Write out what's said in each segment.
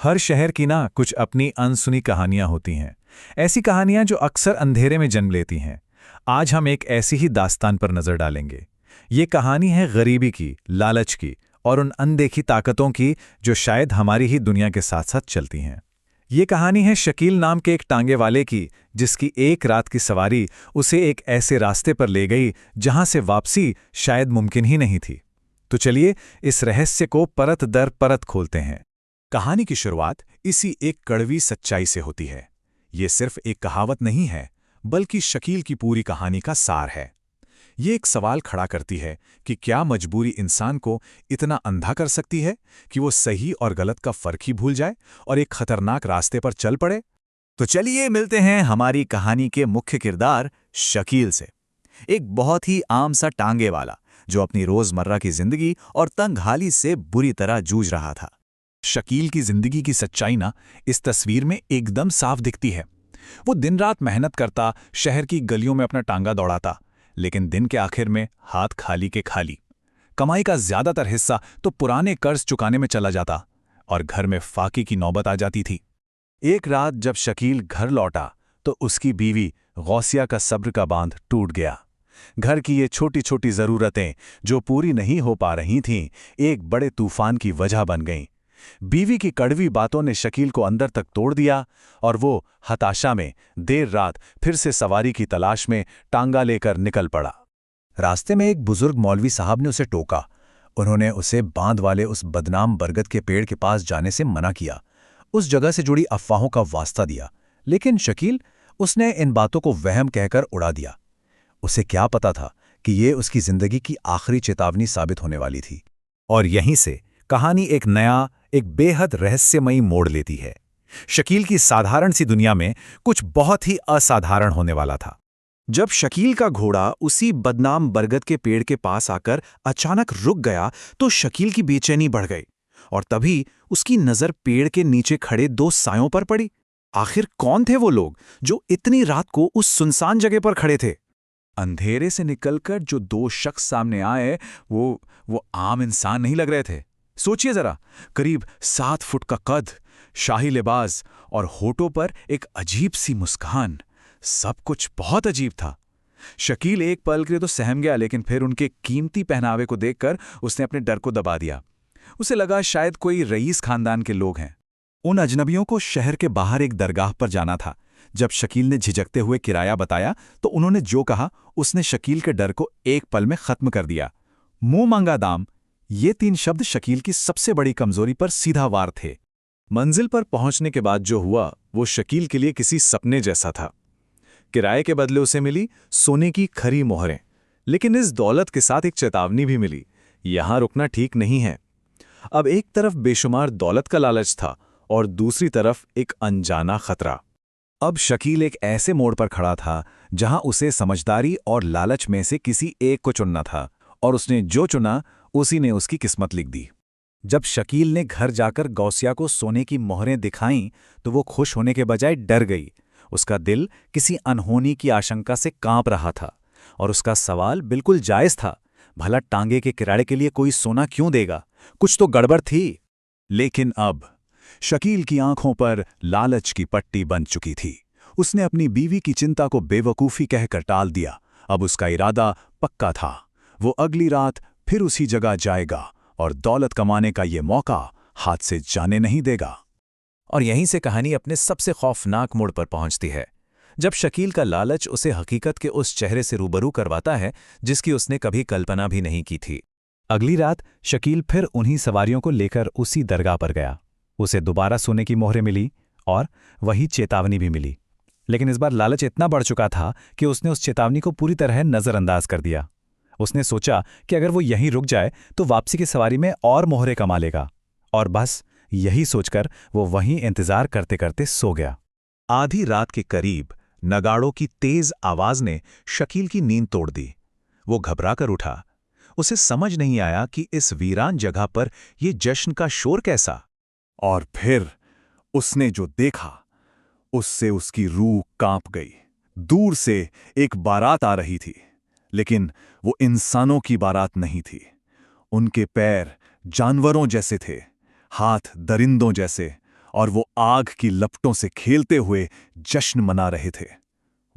हर शहर की ना कुछ अपनी अनसुनी कहानियां होती हैं। ऐसी कहानियां जो अक्सर अंधेरे में जन्म लेती हैं। आज हम एक ऐसी ही दास्तान पर नजर डालेंगे। ये कहानी है गरीबी की, लालच की और उन अनदेखी ताकतों की जो शायद हमारी ही दुनिया के साथ साथ चलती हैं। ये कहानी है शकील नाम के एक टांगे वाले की, जिसकी एक रात की सवारी उसे एक ऐसे रास्ते पर ले गई जहां से वापसी शायद मुमकिन ही नहीं थी। तो चलिए इस रहस्य को परत दर परत खोलते हैं। कहानी की शुरुआत इसी एक कड़वी सच्चाई से होती है। ये सिर्फ एक कहावत नहीं है, बल्कि शकील की पूरी कहानी का सार है। ये एक सवाल खड़ा करती है कि क्या मजबूरी इंसान को इतना अंधा कर सकती है कि वो सही और गलत का फर्क ही भूल जाए और एक खतरनाक रास्ते पर चल पड़े। तो चलिए मिलते हैं हमारी कहानी के मुख्य किरदार शकील से। एक बहुत ही आम सा टांगे वाला जो अपनी रोजमर्रा की जिंदगी और तंगहाली से बुरी तरह जूझ रहा था। शकील की जिंदगी की सच्चाई ना इस तस्वीर में एकदम साफ दिखती है। वो दिन रात मेहनत करता, शहर की गलियों में अपना टांगा दौड़ाता, लेकिन दिन के आखिर में हाथ खाली के खाली। कमाई का ज्यादातर हिस्सा तो पुराने कर्ज चुकाने में चला जाता और घर में फाके की नौबत आ जाती थी। एक रात जब शकील घर लौटा तो उसकी बीवी गौसिया का सब्र का बांध टूट गया। घर की ये छोटी छोटी जरूरतें जो पूरी नहीं हो पा रही थीं, एक बड़े तूफान की वजह बन गईं। बीवी की कड़वी बातों ने शकील को अंदर तक तोड़ दिया और वो हताशा में देर रात फिर से सवारी की तलाश में टांगा लेकर निकल पड़ा। रास्ते में एक बुजुर्ग मौलवी साहब ने उसे टोका। उन्होंने उसे बांध वाले उस बदनाम बरगद के पेड़ के पास जाने से मना किया, उस जगह से जुड़ी अफवाहों का वास्ता दिया। लेकिन शकील, उसने इन बातों को वहम कहकर उड़ा दिया। उसे क्या पता था कि ये उसकी जिंदगी की आखिरी चेतावनी साबित होने वाली थी। और यहीं से कहानी एक बेहद रहस्यमयी मोड़ लेती है। शकील की साधारण सी दुनिया में कुछ बहुत ही असाधारण होने वाला था। जब शकील का घोड़ा उसी बदनाम बरगद के पेड़ के पास आकर अचानक रुक गया तो शकील की बेचैनी बढ़ गई और तभी उसकी नजर पेड़ के नीचे खड़े दो सायों पर पड़ी। आखिर कौन थे वो लोग जो इतनी रात को उस सुनसान जगह पर खड़े थे? अंधेरे से निकलकर जो दो शख्स सामने आए वो आम इंसान नहीं लग रहे थे। सोचिए जरा, करीब 7 फुट का कद, शाही लिबास और होठों पर एक अजीब सी मुस्कान। सब कुछ बहुत अजीब था। शकील एक पल के लिए तो सहम गया, लेकिन फिर उनके कीमती पहनावे को देखकर उसने अपने डर को दबा दिया। उसे लगा शायद कोई रईस खानदान के लोग हैं। उन अजनबियों को शहर के बाहर एक दरगाह पर जाना था। जब शकील ने झिझकते हुए किराया बताया तो उन्होंने जो कहा उसने शकील के डर को एक पल में खत्म कर दिया। मुंह मांगा दाम, ये 3 शब्द शकील की सबसे बड़ी कमजोरी पर सीधा वार थे। मंजिल पर पहुंचने के बाद जो हुआ वो शकील के लिए किसी सपने जैसा था। किराए के बदले उसे मिली सोने की खरी मोहरें, लेकिन इस दौलत के साथ एक चेतावनी भी मिली, यहां रुकना ठीक नहीं है। अब एक तरफ बेशुमार दौलत का लालच था और दूसरी तरफ एक अनजाना खतरा। अब शकील एक ऐसे मोड़ पर खड़ा था जहां उसे समझदारी और लालच में से किसी एक को चुनना था, और उसने जो चुना उसी ने उसकी किस्मत लिख दी। जब शकील ने घर जाकर गौसिया को सोने की मोहरें दिखाईं तो वो खुश होने के बजाय डर गई। उसका दिल किसी अनहोनी की आशंका से कांप रहा था और उसका सवाल बिल्कुल जायज था। भला टांगे के किराए के लिए कोई सोना क्यों देगा? कुछ तो गड़बड़ थी। लेकिन अब शकील की आंखों पर लालच की पट्टी बन चुकी थी। उसने अपनी बीवी की चिंता को बेवकूफ़ी कहकर टाल दिया। अब उसका इरादा पक्का था। वो अगली रात फिर उसी जगह जाएगा और दौलत कमाने का ये मौका हाथ से जाने नहीं देगा। और यहीं से कहानी अपने सबसे खौफनाक मोड़ पर पहुंचती है, जब शकील का लालच उसे हकीकत के उस चेहरे से रूबरू करवाता है जिसकी उसने कभी कल्पना भी नहीं की थी। अगली रात शकील फिर उन्हीं सवारियों को लेकर उसी दरगाह पर गया। उसे दोबारा सोने की मोहरें मिली और वही चेतावनी भी मिली, लेकिन इस बार लालच इतना बढ़ चुका था कि उसने उस चेतावनी को पूरी तरह नजरअंदाज कर दिया। उसने सोचा कि अगर वो यहीं रुक जाए तो वापसी की सवारी में और मोहरे कमा लेगा, और बस यही सोचकर वो वहीं इंतजार करते करते सो गया। आधी रात के करीब नगाड़ों की तेज आवाज ने शकील की नींद तोड़ दी। वो घबरा कर उठा। उसे समझ नहीं आया कि इस वीरान जगह पर ये जश्न का शोर कैसा। और फिर उसने जो देखा उससे उसकी रूह कांप गई। दूर से एक बारात आ रही थी, लेकिन वो इंसानों की बारात नहीं थी। उनके पैर जानवरों जैसे थे, हाथ दरिंदों जैसे और वो आग की लपटों से खेलते हुए जश्न मना रहे थे।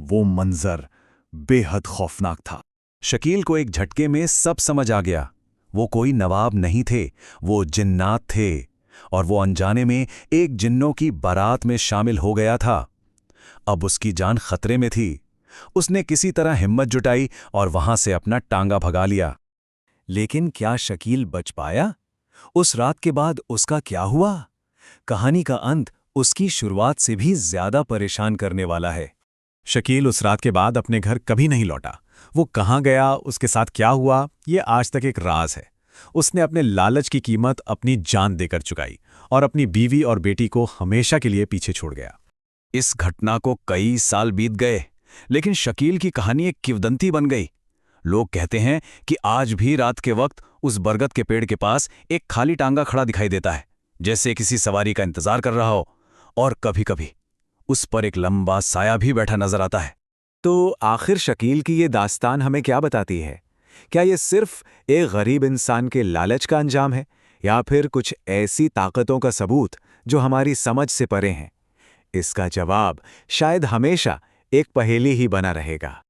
वो मंजर बेहद खौफनाक था। शकील को एक झटके में सब समझ आ गया। वो कोई नवाब नहीं थे, वो जिन्नात थे, और वो अनजाने में एक जिन्नों की बारात में शामिल हो गया था। अब उसकी जान खतरे में थी। उसने किसी तरह हिम्मत जुटाई और वहां से अपना टांगा भगा लिया। लेकिन क्या शकील बच पाया? उस रात के बाद उसका क्या हुआ? कहानी का अंत उसकी शुरुआत से भी ज्यादा परेशान करने वाला है। शकील उस रात के बाद अपने घर कभी नहीं लौटा। वो कहाँ गया, उसके साथ क्या हुआ, ये आज तक एक राज है। उसने अपने लालच की कीमत अपनी जान देकर चुकाई और अपनी बीवी और बेटी को हमेशा के लिए पीछे छोड़ गया। इस घटना को कई साल बीत गए, लेकिन शकील की कहानी एक किंवदंती बन गई। लोग कहते हैं कि आज भी रात के वक्त उस बरगद के पेड़ के पास एक खाली टांगा खड़ा दिखाई देता है, जैसे किसी सवारी का इंतजार कर रहा हो, और कभी-कभी उस पर एक लंबा साया भी बैठा नजर आता है। तो आखिर शकील की ये दास्तान हमें क्या बताती है? क्या ये सिर्फ एक गरीब इंसान के लालच का अंजाम है, या फिर कुछ ऐसी ताकतों का सबूत जो हमारी समझ से परे हैं? इसका जवाब शायद हमेशा एक पहेली ही बना रहेगा।